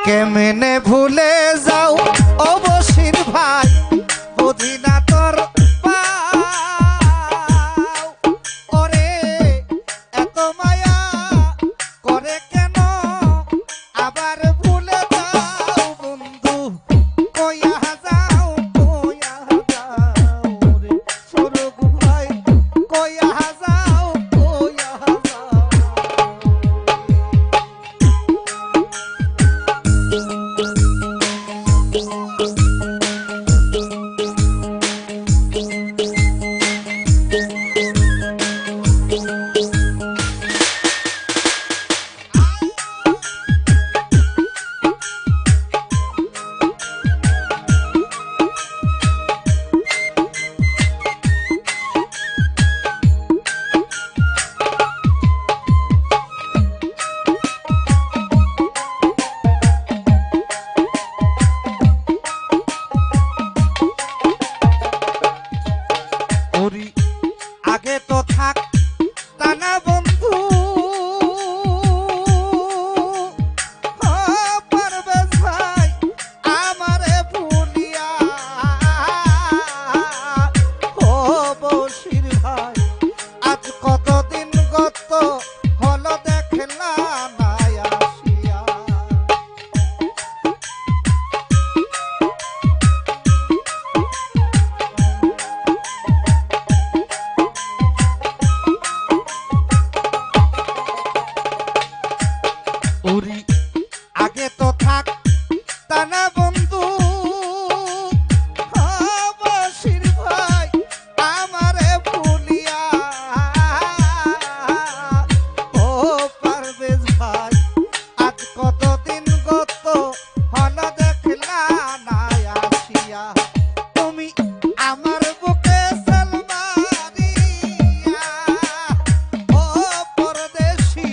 কেমনে ভুলে যাও অবশীর ভাই বুঝি না তোর ওরে এত মায়া করে কেন আবার ভুলে যাও বন্ধু কইয়া যাও রে সুরগ ভাই কইয়া যাও আগে তো থাক তা না বন্ধু পারবেজ ভাই আমারে ভুলিয়া ও বশীর ভাই আজ কতদিন গত হলো দেখলা না আসিয়া আগে তো থাক তা না বন্ধু বশীর ভাই আমারে ভুলিয়া ও পারবেজ ভাই আজ কতদিন গত হলো দেখলা না আসিয়া তুমি আমার বুকে সালমারিয়া ও পরদেশী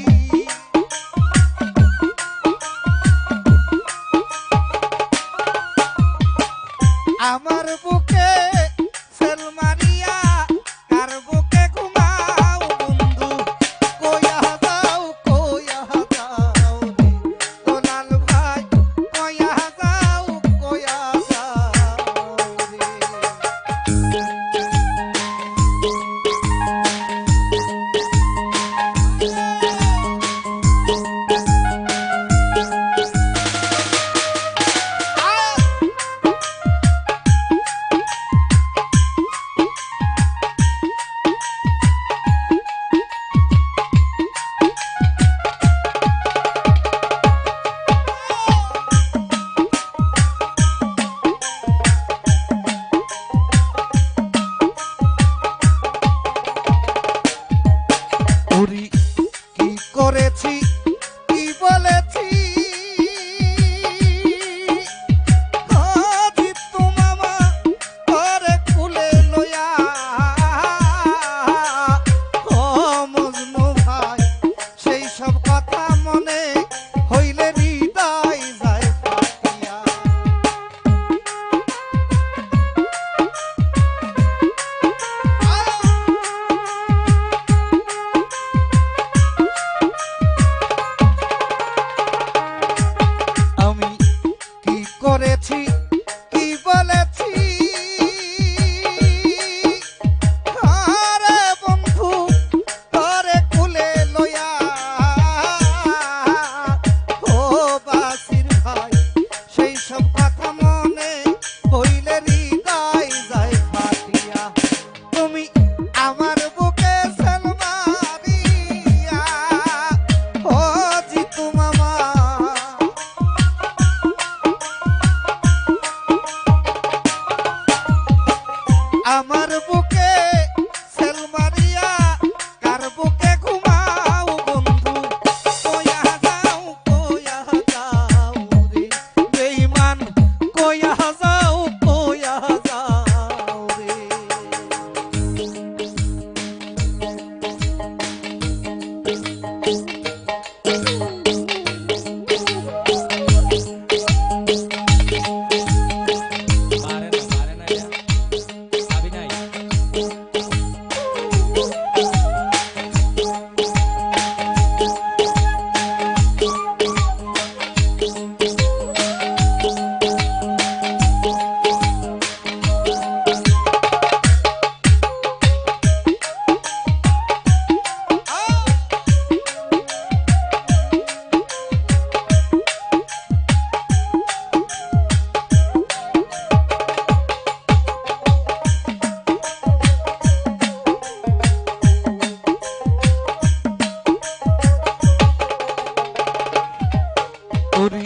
ওরে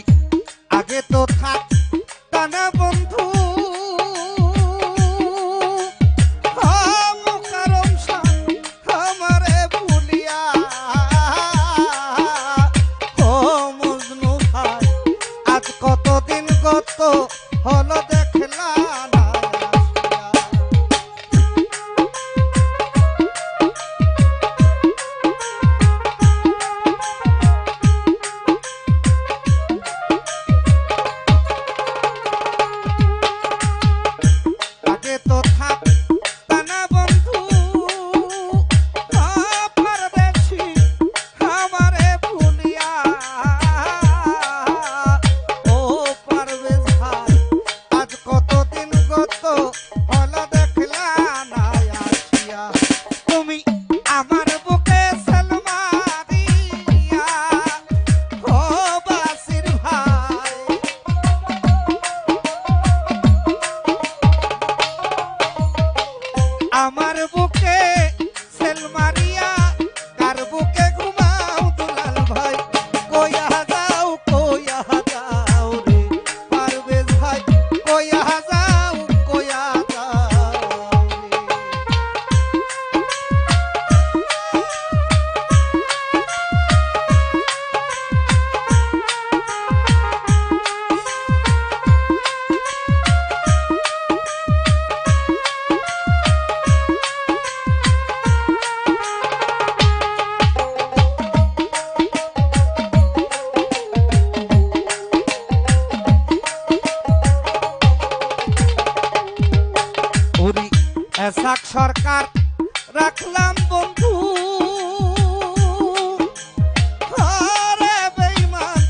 আগে তো থাক টানা বন্ধু আমারে ভুলিয়া ও মজনু ভাই আজ কতদিন গত হলো দেখলা না আগে তো থাক টানা বন্ধু পারদেশি আমারে ভুলিয়া ও পারবেশ ভাই আজ কতদিন গত হলো দেখলা না আসিয়া তুমি আমার বুকে সালমা দিয়া ও বাসির ভাই আমার বুকে সেল মারিয়া কার বুকে ঘুমাও দুলাল ভাই কইয়া যাও রে পারবেশ ভাই কইয়া যাও ওরে এসাক সরকার রাখলাম বন্ধু আরে বেঈমান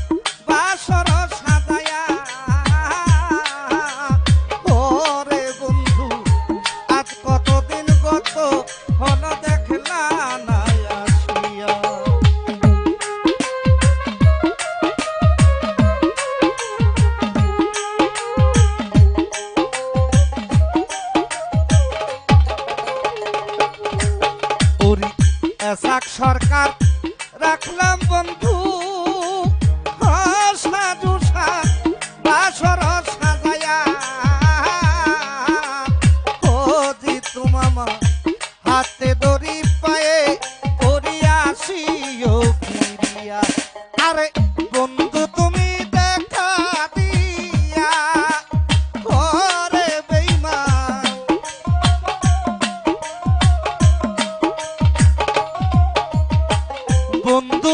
বাসর সাজায়া ওরে বন্ধু আজ কতদিন গত হলো দেখলা না আসিয়া ওরে এসাক সরকার রাখলাম বন্ধু সাজু বাসর সাজায়া ও জিতু মামা হাতে দড়ি পায়ে করিয়াছিও ফিরিয়া আরে বন্ধু তুমি দেখা দিয়া ওরে বেঈমান বন্ধু